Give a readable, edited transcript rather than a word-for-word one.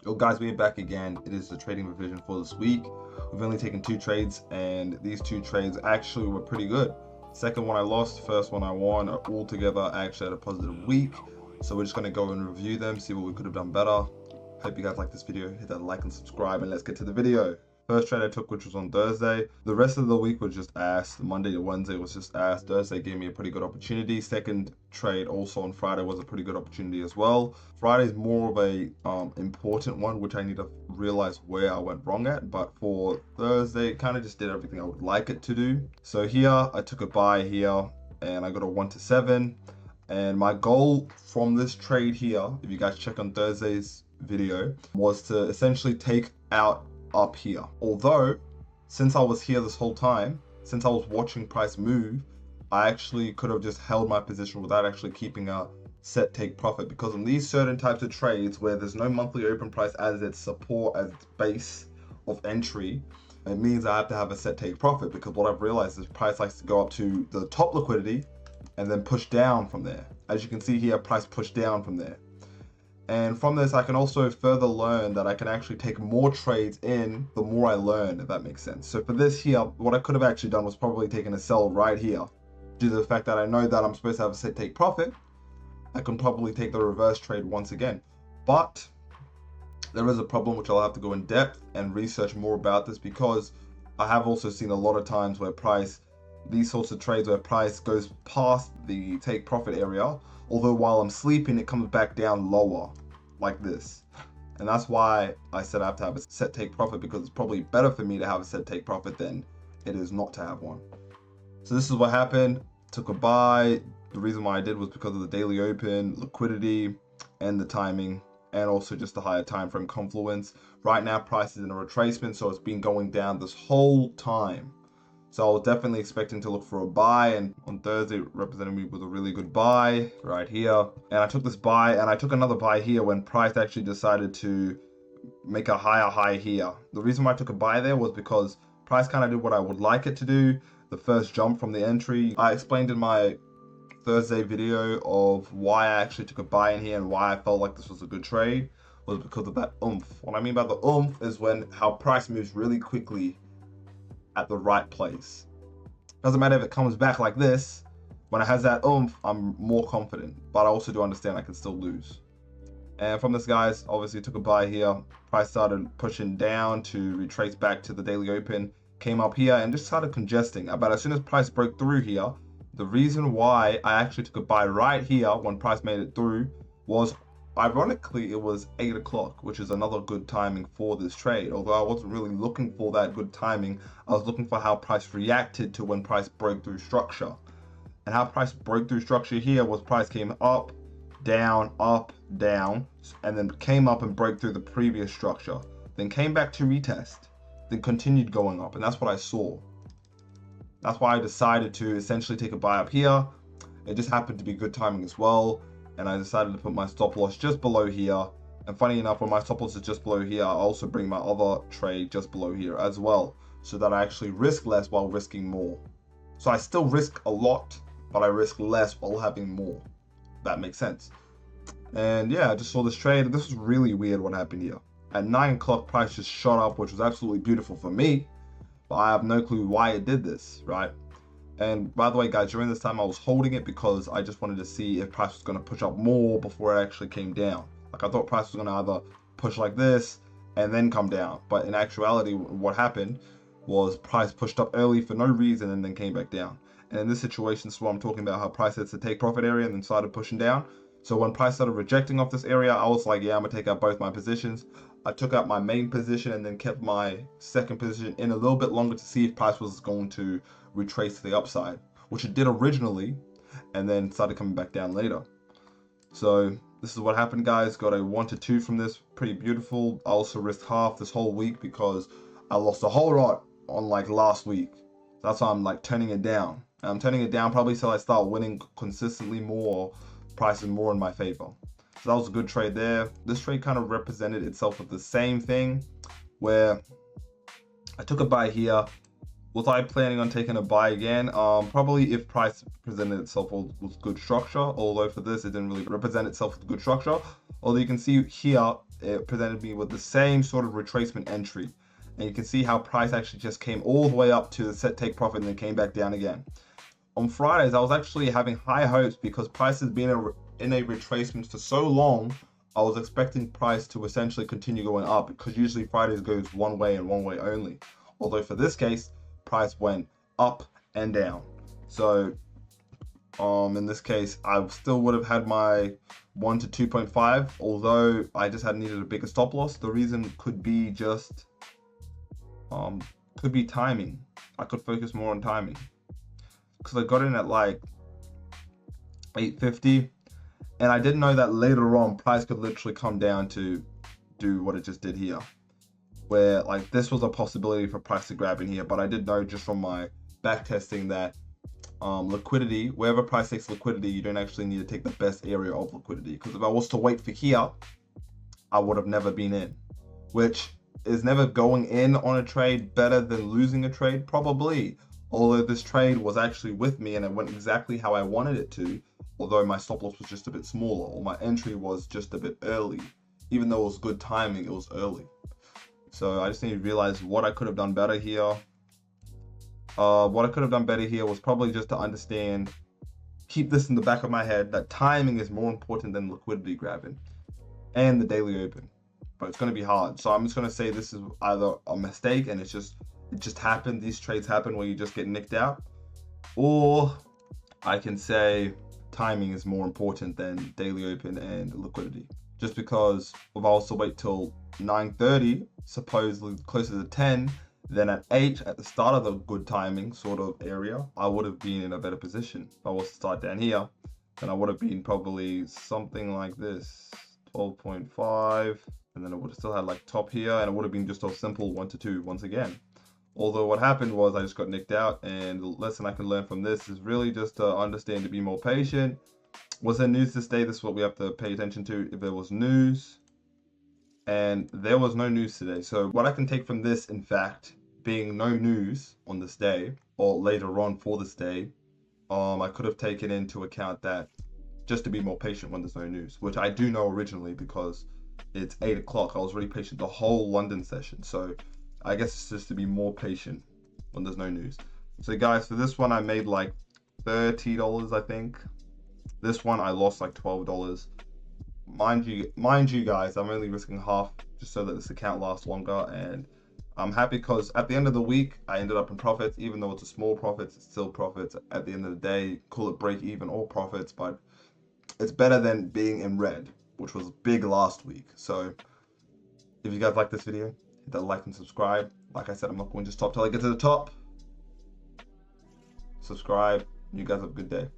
Yo guys, we're back again. It is the trading revision for this week. We've only taken 2 trades, and these 2 trades actually were pretty good. Second one I lost, first one I won. Altogether, I actually had a positive week. So we're just going to go and review them, see what we could have done better. Hope you guys like this video. Hit that like and subscribe, and let's get to the video. First trade I took, which was on Thursday. The rest of the week was just ass. Monday to Wednesday was just ass. Thursday gave me a pretty good opportunity. Second trade also on Friday was a pretty good opportunity as well. Friday is more of a important one, which I need to realize where I went wrong at. But for Thursday, it kind of just did everything I would like it to do. So here, I took a buy here, and I got a 1 to 7. And my goal from this trade here, if you guys check on Thursday's video, was to essentially take out up here. Although, since I was here this whole time, since I was watching price move, I actually could have just held my position without actually keeping a set take profit, because on these certain types of trades where there's no monthly open price as its support, as its base of entry, it means I have to have a set take profit, because what I've realized is price likes to go up to the top liquidity and then push down from there. As you can see here, price pushed down from there. And from this, I can also further learn that I can actually take more trades in the more I learn, if that makes sense. So for this here, what I could have actually done was probably taken a sell right here. Due to the fact that I know that I'm supposed to have a set take profit, I can probably take the reverse trade once again. But there is a problem which I'll have to go in depth and research more about this, because I have also seen a lot of times where price, these sorts of trades where price goes past the take profit area, although while I'm sleeping, it comes back down lower, like this. And that's why I said I have to have a set take profit, because it's probably better for me to have a set take profit than it is not to have one. So this is what happened. Took a buy. The reason why I did was because of the daily open, liquidity, and the timing, and also just the higher time frame confluence. Right now, price is in a retracement, so it's been going down this whole time. So I was definitely expecting to look for a buy, and on Thursday it represented me with a really good buy right here. And I took this buy, and I took another buy here when price actually decided to make a higher high here. The reason why I took a buy there was because price kind of did what I would like it to do. The first jump from the entry, I explained in my Thursday video of why I actually took a buy in here and why I felt like this was a good trade, was because of that oomph. What I mean by the oomph is when how price moves really quickly at the right place. Doesn't matter if it comes back like this. When it has that oomph, I'm more confident, but I also do understand I can still lose. And from this, guys, obviously took a buy here. Price started pushing down to retrace back to the daily open, came up here and just started congesting. But as soon as price broke through here, the reason why I actually took a buy right here when price made it through was, ironically, it was 8 o'clock, which is another good timing for this trade. Although I wasn't really looking for that good timing, I was looking for how price reacted to when price broke through structure. And how price broke through structure here was price came up, down, and then came up and broke through the previous structure. Then came back to retest, then continued going up, and that's what I saw. That's why I decided to essentially take a buy up here. It just happened to be good timing as well. And I decided to put my stop loss just below here. And funny enough, when my stop loss is just below here, I also bring my other trade just below here as well, so that I actually risk less while risking more. So I still risk a lot, but I risk less while having more. That makes sense. And yeah, I just saw this trade. This was really weird what happened here. At 9 o'clock, price just shot up, which was absolutely beautiful for me, but I have no clue why it did this, right? And by the way, guys, during this time I was holding it because I just wanted to see if price was going to push up more before it actually came down. Like, I thought price was going to either push like this and then come down, but in actuality what happened was price pushed up early for no reason and then came back down. And in this situation, this is what I'm talking about, how price hits the take profit area and then started pushing down. So when price started rejecting off this area, I was like, yeah, I'm gonna take out both my positions. I took out my main position and then kept my second position in a little bit longer to see if price was going to retrace to the upside, which it did originally, and then started coming back down later. So this is what happened, guys. Got a 1 to 2 from this, pretty beautiful. I also risked half this whole week because I lost a whole lot on like last week. That's why I'm like turning it down. And I'm turning it down probably till I start winning consistently more, prices more in my favor. So that was a good trade there. This trade kind of represented itself with the same thing, where I took a buy here. Was I planning on taking a buy again? Probably if price presented itself with good structure, although for this it didn't really represent itself with good structure. Although you can see here, it presented me with the same sort of retracement entry. And you can see how price actually just came all the way up to the set take profit and then came back down again. On Fridays, I was actually having high hopes because price has been in a retracement for so long. I was expecting price to essentially continue going up because usually Fridays goes one way and one way only. Although for this case, price went up and down. So in this case, I still would have had my 1 to 2.5, although I just had needed a bigger stop loss. The reason could be just timing. I could focus more on timing because I got in at like 850, and I didn't know that later on price could literally come down to do what it just did here, where like this was a possibility for price to grab in here. But I did know just from my back testing that liquidity, wherever price takes liquidity, you don't actually need to take the best area of liquidity, because if I was to wait for here, I would have never been in. Which is never going in on a trade better than losing a trade? Probably. Although this trade was actually with me and it went exactly how I wanted it to, although my stop loss was just a bit smaller, or my entry was just a bit early. Even though it was good timing, it was early. So I just need to realize what I could have done better here. What I could have done better here was probably just to understand, keep this in the back of my head, that timing is more important than liquidity grabbing and the daily open. But it's going to be hard. So I'm just going to say this is either a mistake and it just happened. These trades happen where you just get nicked out. Or I can say timing is more important than daily open and liquidity. Just because if I was to wait till 9:30, supposedly closer to 10, then at 8, at the start of the good timing sort of area, I would have been in a better position. If I was to start down here, then I would have been probably something like this, 12.5. And then I would have still had like top here, and it would have been just a simple 1 to 2 once again. Although what happened was I just got nicked out, and the lesson I can learn from this is really just to understand to be more patient. Was there news this day? This is what we have to pay attention to. If there was news, and there was no news today. So what I can take from this, in fact, being no news on this day, or later on for this day, I could have taken into account that just to be more patient when there's no news, which I do know originally because it's 8 o'clock. I was really patient the whole London session. So I guess it's just to be more patient when there's no news. So guys, for this one, I made like $30, I think. This one, I lost like $12. Mind you guys, I'm only risking half just so that this account lasts longer. And I'm happy because at the end of the week, I ended up in profits. Even though it's a small profit, it's still profits. At the end of the day, call it break even or profits, but it's better than being in red, which was big last week. So if you guys like this video, hit that like and subscribe. Like I said, I'm not going to stop till I get to the top. Subscribe. You guys have a good day.